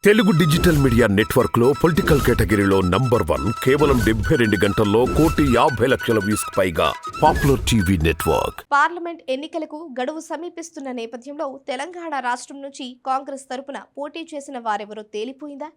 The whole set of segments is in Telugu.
తెలుగు డిజిటల్ మీడియా నెట్వర్క్ లో పొలిటికల్ కేటగిరీలో #1 కేవలం 72 గంటల్లో 1,50,00,000 వ్యూస్ పైగా పాపులర్ టీవీ నెట్వర్క్. పార్లమెంట్ ఎన్నికలకు గడువు సమీపిస్తున్న నేపథ్యంలో తెలంగాణ రాష్ట్రం నుంచి కాంగ్రెస్ తరపున పోటీ చేసిన వారెవరో తేలిపోయిందా?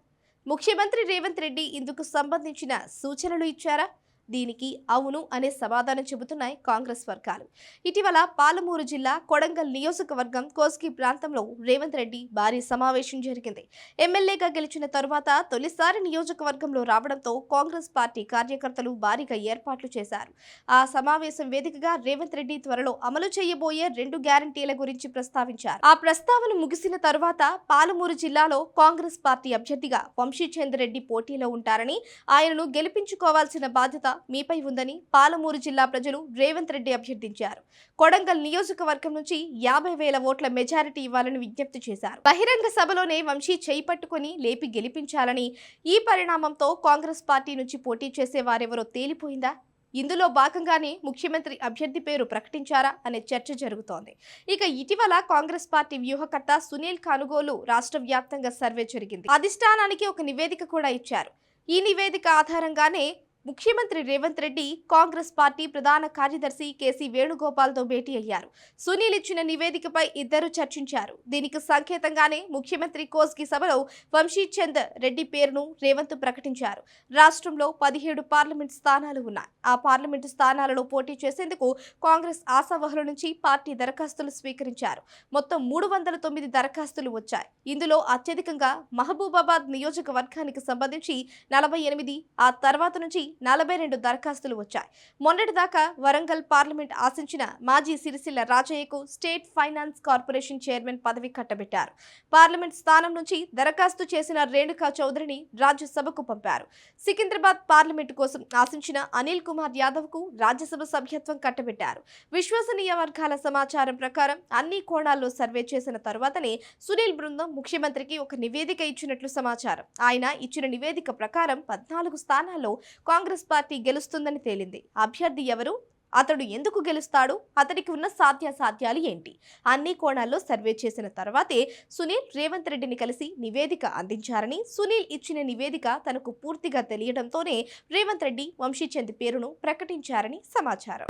ముఖ్యమంత్రి రేవంత్ రెడ్డి ఇందుకు సంబంధించిన సూచనలు ఇచ్చారా? దీనికి అవును అనే సమాధానం చెబుతున్నాయి కాంగ్రెస్ వర్గాలు. ఇటీవల పాలమూరు జిల్లా కొడంగల్ నియోజకవర్గం కోస్గి ప్రాంతంలో రేవంత్ రెడ్డి భారీ సమావేశం జరిగింది. ఎమ్మెల్యేగా గెలిచిన తరువాత తొలిసారి నియోజకవర్గంలో రావడంతో కాంగ్రెస్ పార్టీ కార్యకర్తలు భారీగా ఏర్పాట్లు చేశారు. ఆ సమావేశం వేదికగా రేవంత్ రెడ్డి త్వరలో అమలు చేయబోయే 2 గ్యారంటీల గురించి ప్రస్తావించారు. ఆ ప్రస్తావన ముగిసిన తరువాత పాలమూరు జిల్లాలో కాంగ్రెస్ పార్టీ అభ్యర్థిగా వంశీచంద్ రెడ్డి పోటీలో ఉంటారని, ఆయనను గెలిపించుకోవాల్సిన బాధ్యత మీపై ఉందని పాలమూరు జిల్లా ప్రజలు రేవంత్ రెడ్డి అభ్యర్థించారు. కొడంగల్ నియోజకవర్గం నుంచి 50,000 ఓట్ల మెజారిటీ ఇవ్వాలని విజ్ఞప్తి చేశారు. బహిరంగ సభలోనే వంశీ చేయి పట్టుకుని లేపి గెలిపించాలని. ఈ పరిణామంతో కాంగ్రెస్ పార్టీ నుంచి పోటీ చేసే వారెవరో తేలిపోయిందా? ఇందులో భాగంగానే ముఖ్యమంత్రి అభ్యర్థి పేరు ప్రకటించారా అనే చర్చ జరుగుతోంది. ఇక ఇటీవల కాంగ్రెస్ పార్టీ వ్యూహకర్త సునీల్ కానుగోలు రాష్ట్ర వ్యాప్తంగా సర్వే జరిగింది. అధిష్టానానికి ఒక నివేదిక కూడా ఇచ్చారు. ఈ నివేదిక ఆధారంగానే ముఖ్యమంత్రి రేవంత్ రెడ్డి కాంగ్రెస్ పార్టీ ప్రధాన కార్యదర్శి కేసీ వేణుగోపాల్తో భేటీ అయ్యారు. సునీల్ ఇచ్చిన నివేదికపై ఇద్దరు చర్చించారు. దీనికి సంకేతంగానే ముఖ్యమంత్రి కోస్గి సభలో వంశీచంద్ రెడ్డి పేరును రేవంత్ ప్రకటించారు. రాష్ట్రంలో 17 పార్లమెంట్ స్థానాలు ఉన్నాయి. ఆ పార్లమెంటు స్థానాలలో పోటీ చేసేందుకు కాంగ్రెస్ ఆశావహుల నుంచి పార్టీ దరఖాస్తులు స్వీకరించారు. మొత్తం 309 దరఖాస్తులు వచ్చాయి. ఇందులో అత్యధికంగా మహబూబాబాద్ నియోజకవర్గానికి సంబంధించి 48, ఆ తర్వాత నుంచి 42 దరఖాస్తులు వచ్చాయి. మొన్నటిదాకా వరంగల్ పార్లమెంట్ ఆశించిన మాజీ సిరిసిల్ల రాజయ్యకు స్టేట్ ఫైనాన్స్ కార్పొరేషన్ చైర్మన్ పదవి కట్టబెట్టారు. పార్లమెంట్ స్థానం నుంచి దరఖాస్తు చేసిన రేణుకా చౌదరిని రాజ్యసభకు పంపారు. సికింద్రాబాద్ పార్లమెంటు కోసం ఆశించిన అనిల్ కుమార్ యాదవ్ కు రాజ్యసభ సభ్యత్వం కట్టబెట్టారు. విశ్వసనీయ వర్గాల సమాచారం ప్రకారం అన్ని కోణాల్లో సర్వే చేసిన తరువాతనే సునీల్ బృందం ముఖ్యమంత్రికి ఒక నివేదిక ఇచ్చినట్లు సమాచారం. ఆయన ఇచ్చిన నివేదిక ప్రకారం 14 స్థానాల్లో కాంగ్రెస్ పార్టీ గెలుస్తుందని తేలింది. అభ్యర్థి ఎవరు, అతడు ఎందుకు గెలుస్తాడు, అతడికి ఉన్న సాధ్యాసాధ్యాలు ఏంటి, అన్ని కోణాల్లో సర్వే చేసిన తర్వాతే సునీల్ రేవంత్ రెడ్డిని కలిసి నివేదిక అందించారని, సునీల్ ఇచ్చిన నివేదిక తనకు పూర్తిగా తెలియడంతోనే రేవంత్ రెడ్డి వంశీచంద్ పేరును ప్రకటించారని సమాచారం.